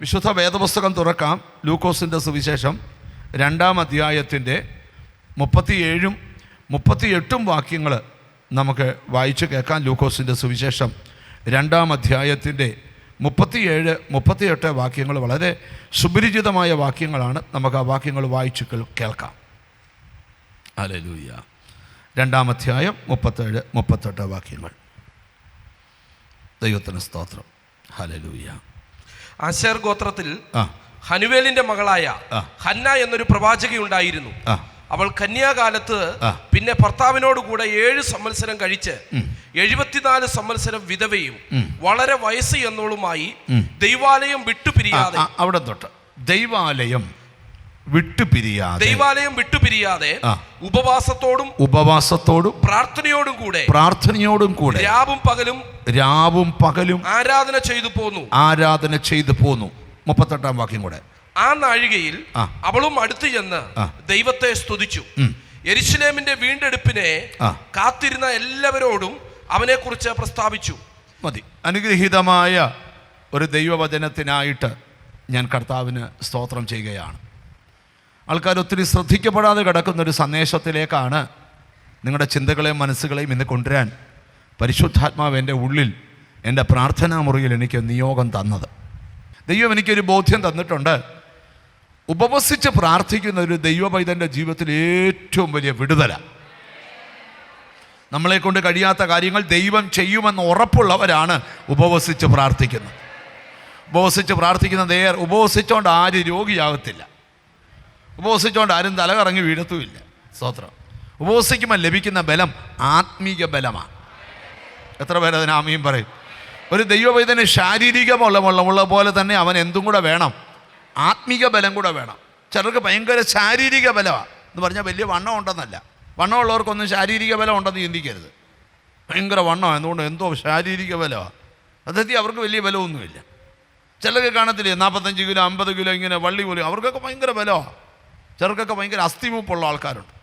വിശുദ്ധ വേദപുസ്തകം തുറക്കാം. ലൂക്കോസിൻ്റെ സുവിശേഷം 2-ാം അധ്യായത്തിൻ്റെ 37-ഉം 38-ഉം വാക്യങ്ങൾ നമുക്ക് വായിച്ച് കേൾക്കാം. ലൂക്കോസിൻ്റെ സുവിശേഷം 2-ാം അധ്യായത്തിൻ്റെ 37-38 വാക്യങ്ങൾ വളരെ സുപരിചിതമായ വാക്യങ്ങളാണ്. നമുക്ക് ആ വാക്യങ്ങൾ വായിച്ച് കേൾക്കാം. ഹല്ലേലൂയ. 2-ാം അധ്യായം 37-38 വാക്യങ്ങൾ. ദൈവത്തിന് സ്തോത്രം. ഹല്ലേലൂയ. ആശേർ ഗോത്രത്തിൽ ഹനുവേലിന്റെ മകളായ ഹന്ന എന്നൊരു പ്രവാചകയുണ്ടായിരുന്നു. അവൾ കന്യാകാലത്ത് പിന്നെ ഭർത്താവിനോട് കൂടെ 7 സംവത്സരം കഴിച്ച് 74 സംവത്സരം വിധവയും വളരെ വയസ്സ് എന്നോളുമായി ദൈവാലയം വിട്ടുപിരിയാതെ അവിടെ തൊട്ട് ദൈവാലയം വിട്ടുപിരിയാതെ ഉപവാസത്തോടും പ്രാർത്ഥനയോടും കൂടെ രാവും പകലും ആരാധന ചെയ്തു പോന്നു. 38-ാം വാക്യം കൂടെ. ആ നാഴികയിൽ അവളും അടുത്ത് ചെന്ന് ദൈവത്തെ സ്തുതിച്ചു. യെരുശലേമിന്റെ വീണ്ടെടുപ്പിനെ കാത്തിരുന്ന എല്ലാവരോടും അവനെ കുറിച്ച് പ്രസ്താവിച്ചു. മതി. അനുഗ്രഹീതമായ ഒരു ദൈവവചനത്തിനായിട്ട് ഞാൻ കർത്താവിന് സ്തോത്രം ചെയ്യുകയാണ്. ആൾക്കാർ ഒത്തിരി ശ്രദ്ധിക്കപ്പെടാതെ കിടക്കുന്നൊരു സന്ദേശത്തിലേക്കാണ് നിങ്ങളുടെ ചിന്തകളെയും മനസ്സുകളെയും ഇന്ന് കൊണ്ടുവരാൻ പരിശുദ്ധാത്മാവ് എൻ്റെ ഉള്ളിൽ, എൻ്റെ പ്രാർത്ഥനാ മുറിയിൽ എനിക്ക് നിയോഗം തന്നത്. ദൈവം എനിക്കൊരു ബോധ്യം തന്നിട്ടുണ്ട്. ഉപവസിച്ച് പ്രാർത്ഥിക്കുന്ന ഒരു ദൈവപൈതൻ്റെ ജീവിതത്തിൽ ഏറ്റവും വലിയ വിടുതല. നമ്മളെ കൊണ്ട് കഴിയാത്ത കാര്യങ്ങൾ ദൈവം ചെയ്യുമെന്ന് ഉറപ്പുള്ളവരാണ് ഉപവസിച്ച് പ്രാർത്ഥിക്കുന്നത്. ഉപവസിച്ചുകൊണ്ട് ആരും രോഗിയാകത്തില്ല. ഉപവസിച്ചുകൊണ്ട് ആരും തലകറങ്ങി വീഴത്തുമില്ല. സ്തോത്രം. ഉപവസിക്കുമ്പോൾ ലഭിക്കുന്ന ബലം ആത്മീക ബലമാണ്. എത്ര പേരതിന് ആമീൻ പറയും? ഒരു ദൈവവൈദ്യന് ശാരീരിക ബലമുള്ള പോലെ തന്നെ അവൻ എന്തും കൂടെ വേണം, ആത്മീക ബലം കൂടെ വേണം. ചിലർക്ക് ഭയങ്കര ശാരീരിക ബലമാണ് എന്ന് പറഞ്ഞാൽ വലിയ വണ്ണം ഉണ്ടെന്നല്ല. വണ്ണമുള്ളവർക്കൊന്നും ശാരീരിക ബലം ഉണ്ടെന്ന് ചിന്തിക്കരുത്. ഭയങ്കര വണ്ണം, എന്തുകൊണ്ട് എന്തോ ശാരീരിക ബലമാണ്. അതെത്തി അവർക്ക് വലിയ ബലമൊന്നുമില്ല. ചിലർക്ക് കാണത്തില്ലേ 45 കിലോ 50 കിലോ ഇങ്ങനെ വള്ളി പോലും, അവർക്കൊക്കെ ഭയങ്കര ബലമാണ്. ചിലർക്കൊക്കെ ഭയങ്കര അസ്ഥിമൂപ്പുള്ള ആൾക്കാരുണ്ട്.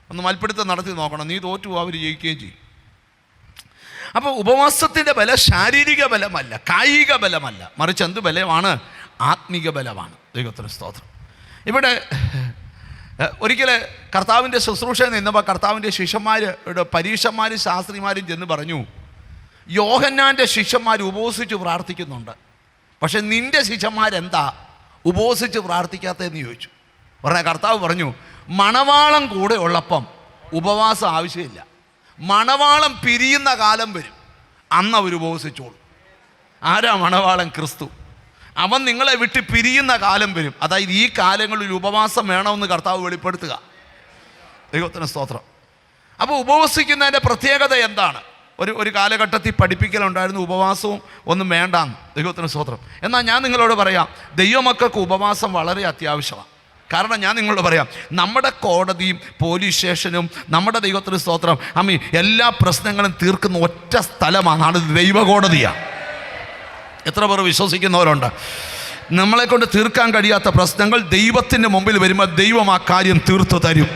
ഒന്ന് മൽപ്പിടുത്തം നടത്തി നോക്കണം, നീ തോറ്റു അവർ ജയിക്കുകയും ചെയ്യും. അപ്പോൾ ഉപവാസത്തിൻ്റെ ബലം ശാരീരിക ബലമല്ല, കായിക ബലമല്ല, മറിച്ച് എന്ത് ബലമാണ്? ആത്മീക ബലമാണ്. ദൈവത്തിന് സ്തോത്രം. ഇവിടെ ഒരിക്കൽ കർത്താവിൻ്റെ ശുശ്രൂഷയിൽ നിന്നപ്പോൾ കർത്താവിൻ്റെ ശിഷ്യന്മാരുടെ പരീക്ഷന്മാരും ശാസ്ത്രിമാരും ചെന്ന് പറഞ്ഞു, യോഹന്നാൻ്റെ ശിഷ്യന്മാർ ഉപവസിച്ച് പ്രാർത്ഥിക്കുന്നുണ്ട്, പക്ഷെ നിൻ്റെ ശിഷ്യന്മാരെന്താ ഉപവസിച്ച് പ്രാർത്ഥിക്കാത്തതെന്ന് ചോദിച്ചു. പറഞ്ഞ കർത്താവ് പറഞ്ഞു, മണവാളം കൂടെ ഉള്ളപ്പം ഉപവാസം ആവശ്യമില്ല. മണവാളം പിരിയുന്ന കാലം വരും, അന്ന് അവർ ഉപവസിച്ചോളൂ. ആരാ മണവാളൻ? ക്രിസ്തു. അവൻ നിങ്ങളെ വിട്ട് പിരിയുന്ന കാലം വരും. അതായത് ഈ കാലങ്ങളിൽ ഉപവാസം വേണമെന്ന് കർത്താവ് വെളിപ്പെടുത്തുക. ദൈവത്തിന് സ്തോത്രം. അപ്പോൾ ഉപവസിക്കുന്നതിൻ്റെ പ്രത്യേകത എന്താണ്? ഒരു കാലഘട്ടത്തിൽ പഠിപ്പിക്കലുണ്ടായിരുന്നു ഉപവാസവും ഒന്നും വേണ്ടാന്ന്. ദൈവത്തിന് സ്തോത്രം. എന്നാൽ ഞാൻ നിങ്ങളോട് പറയാം, ദൈവമക്കൾക്ക് ഉപവാസം വളരെ അത്യാവശ്യമാണ്. കാരണം ഞാൻ നിങ്ങളോട് പറയാം, നമ്മുടെ കോടതിയും പോലീസ് സ്റ്റേഷനും നമ്മുടെ ദൈവത്തിന് സ്തോത്രം എല്ലാ പ്രശ്നങ്ങളും തീർക്കുന്ന ഒറ്റ സ്ഥലമാണ്, അത് ദൈവകോടതിയാണ്. എത്ര പേർ വിശ്വസിക്കുന്നവരുണ്ട്? നമ്മളെ കൊണ്ട് തീർക്കാൻ കഴിയാത്ത പ്രശ്നങ്ങൾ ദൈവത്തിൻ്റെ മുമ്പിൽ വരുമ്പോൾ ദൈവം ആ കാര്യം തീർത്തു തരും.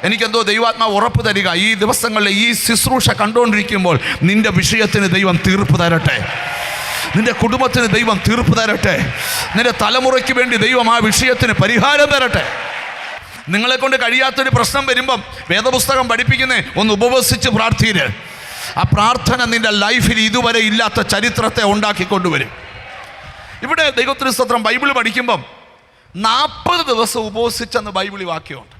എനിക്കെന്തോ ദൈവാത്മാവ് ഉറപ്പ് തരിക, ഈ ദിവസങ്ങളിൽ ഈ ശുശ്രൂഷ കണ്ടുകൊണ്ടിരിക്കുമ്പോൾ നിൻ്റെ വിഷയത്തിന് ദൈവം തീർപ്പ് തരട്ടെ, നിന്റെ കുടുംബത്തിന് ദൈവം തീർപ്പ് തരട്ടെ, നിന്റെ തലമുറയ്ക്ക് വേണ്ടി ദൈവം ആ വിഷയത്തിന് പരിഹാരം തരട്ടെ. നിങ്ങളെ കൊണ്ട് കഴിയാത്തൊരു പ്രശ്നം വരുമ്പം വേദപുസ്തകം പഠിപ്പിക്കുന്നേ, ഒന്ന് ഉപവസിച്ച് പ്രാർത്ഥിര്. ആ പ്രാർത്ഥന നിന്റെ ലൈഫിൽ ഇതുവരെ ഇല്ലാത്ത ചരിത്രത്തെ ഉണ്ടാക്കിക്കൊണ്ടുവരും. ഇവിടെ ദൈവത്തിന് സ്തോത്രം. ബൈബിൾ പഠിക്കുമ്പം 40 ദിവസം ഉപവസിച്ചെന്ന് ബൈബിളിൽ വാക്യമുണ്ട്.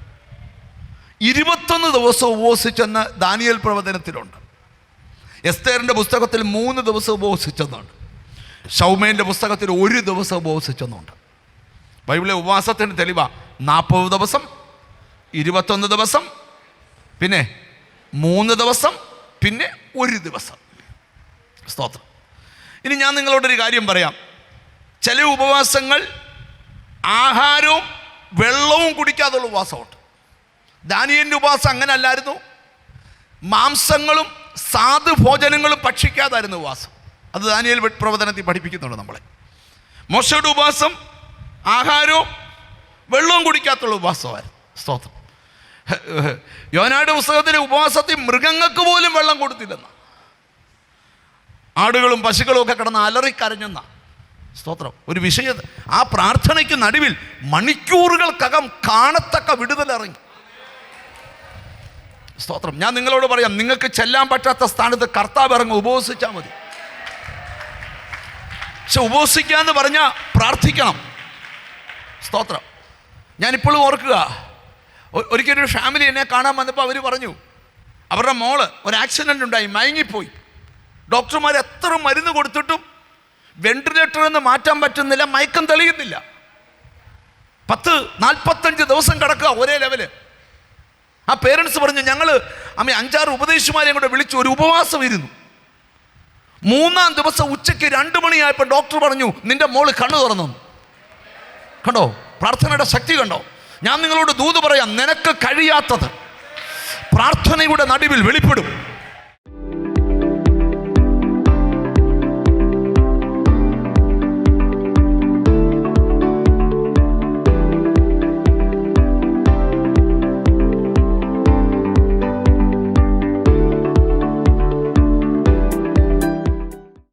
21 ദിവസം ഉപവസിച്ചെന്ന് ദാനിയേൽ പ്രവചനത്തിലുണ്ട്. എസ്തേറിൻ്റെ പുസ്തകത്തിൽ 3 ദിവസം ഉപവസിച്ചെന്നുണ്ട്. ശൗമേൻ്റെ പുസ്തകത്തിൽ 1 ദിവസം ഉപവസിച്ചെന്നുണ്ട്. ബൈബിളിലെ ഉപവാസത്തിന് തെളിവാ 40 ദിവസം, 21 ദിവസം, പിന്നെ 3 ദിവസം, പിന്നെ 1 ദിവസം. സ്തോത്രം. ഇനി ഞാൻ നിങ്ങളോടൊരു കാര്യം പറയാം. ചില ഉപവാസങ്ങൾ ആഹാരവും വെള്ളവും കുടിക്കാതുള്ള ഉപവാസമുണ്ട്. ദാനിയേലിൻ്റെ ഉപവാസം അങ്ങനെ അല്ലായിരുന്നു. മാംസങ്ങളും സാധുഭോജനങ്ങളും ഭക്ഷിക്കാതായിരുന്നു ഉപവാസം. അത് ദാനിയേൽ പ്രവചനത്തിൽ പഠിപ്പിക്കുന്നുണ്ട് നമ്മളെ. മോശയുടെ ഉപവാസം ആഹാരവും വെള്ളവും കുടിക്കാത്തുള്ള ഉപവാസമായിരുന്നു. സ്തോത്രം. യോനായുടെ പുസ്തകത്തിലെ ഉപവാസത്തിൽ മൃഗങ്ങൾക്ക് പോലും വെള്ളം കൊടുത്തില്ലെന്ന, ആടുകളും പശുക്കളും ഒക്കെ കിടന്ന് അലറിക്കരഞ്ഞെന്ന. സ്തോത്രം. ഒരു വിഷയം, ആ പ്രാർത്ഥനയ്ക്ക് നടുവിൽ മണിക്കൂറുകൾക്കകം കാണത്തക്ക വിടുതൽ ഇറങ്ങി. സ്തോത്രം. ഞാൻ നിങ്ങളോട് പറയാം, നിങ്ങൾക്ക് ചെല്ലാൻ പറ്റാത്ത സ്ഥാനത്ത് കർത്താവ് ഇറങ്ങും. ഉപവസിച്ചാൽ മതി. പക്ഷെ ഉപവസിക്കുക എന്ന് പറഞ്ഞാൽ പ്രാർത്ഥിക്കണം. സ്തോത്രം. ഞാനിപ്പോഴും ഓർക്കുക, ഒരിക്കലൊരു ഫാമിലി എന്നെ കാണാൻ വന്നപ്പോൾ അവർ പറഞ്ഞു, അവരുടെ മോള് ഒരു ആക്സിഡൻ്റ് ഉണ്ടായി, മയങ്ങിപ്പോയി. ഡോക്ടർമാർ എത്ര മരുന്ന് കൊടുത്തിട്ടും വെന്റിലേറ്ററിൽ നിന്ന് മാറ്റാൻ പറ്റുന്നില്ല, മയക്കം തെളിയുന്നില്ല. 10-45 ദിവസം കിടക്കുക ഒരേ ലെവല്. ആ പേരൻസ് പറഞ്ഞു, ഞങ്ങൾ 5-6 ഉപദേശിമാരെയും കൂടെ വിളിച്ചു ഒരു ഉപവാസം ഇരുന്നു. 3-ാം ദിവസം ഉച്ചയ്ക്ക് 2 മണിയായപ്പോൾ ഡോക്ടർ പറഞ്ഞു, നിന്റെ മോള് കണ്ണു തുറന്നു. കണ്ടോ പ്രാർത്ഥനയുടെ ശക്തി? കണ്ടോ? ഞാൻ നിങ്ങളോട് ദൂത് പറയാം, നിനക്ക് കഴിയാത്തത് പ്രാർത്ഥനയുടെ നടുവിൽ വെളിപ്പെടും.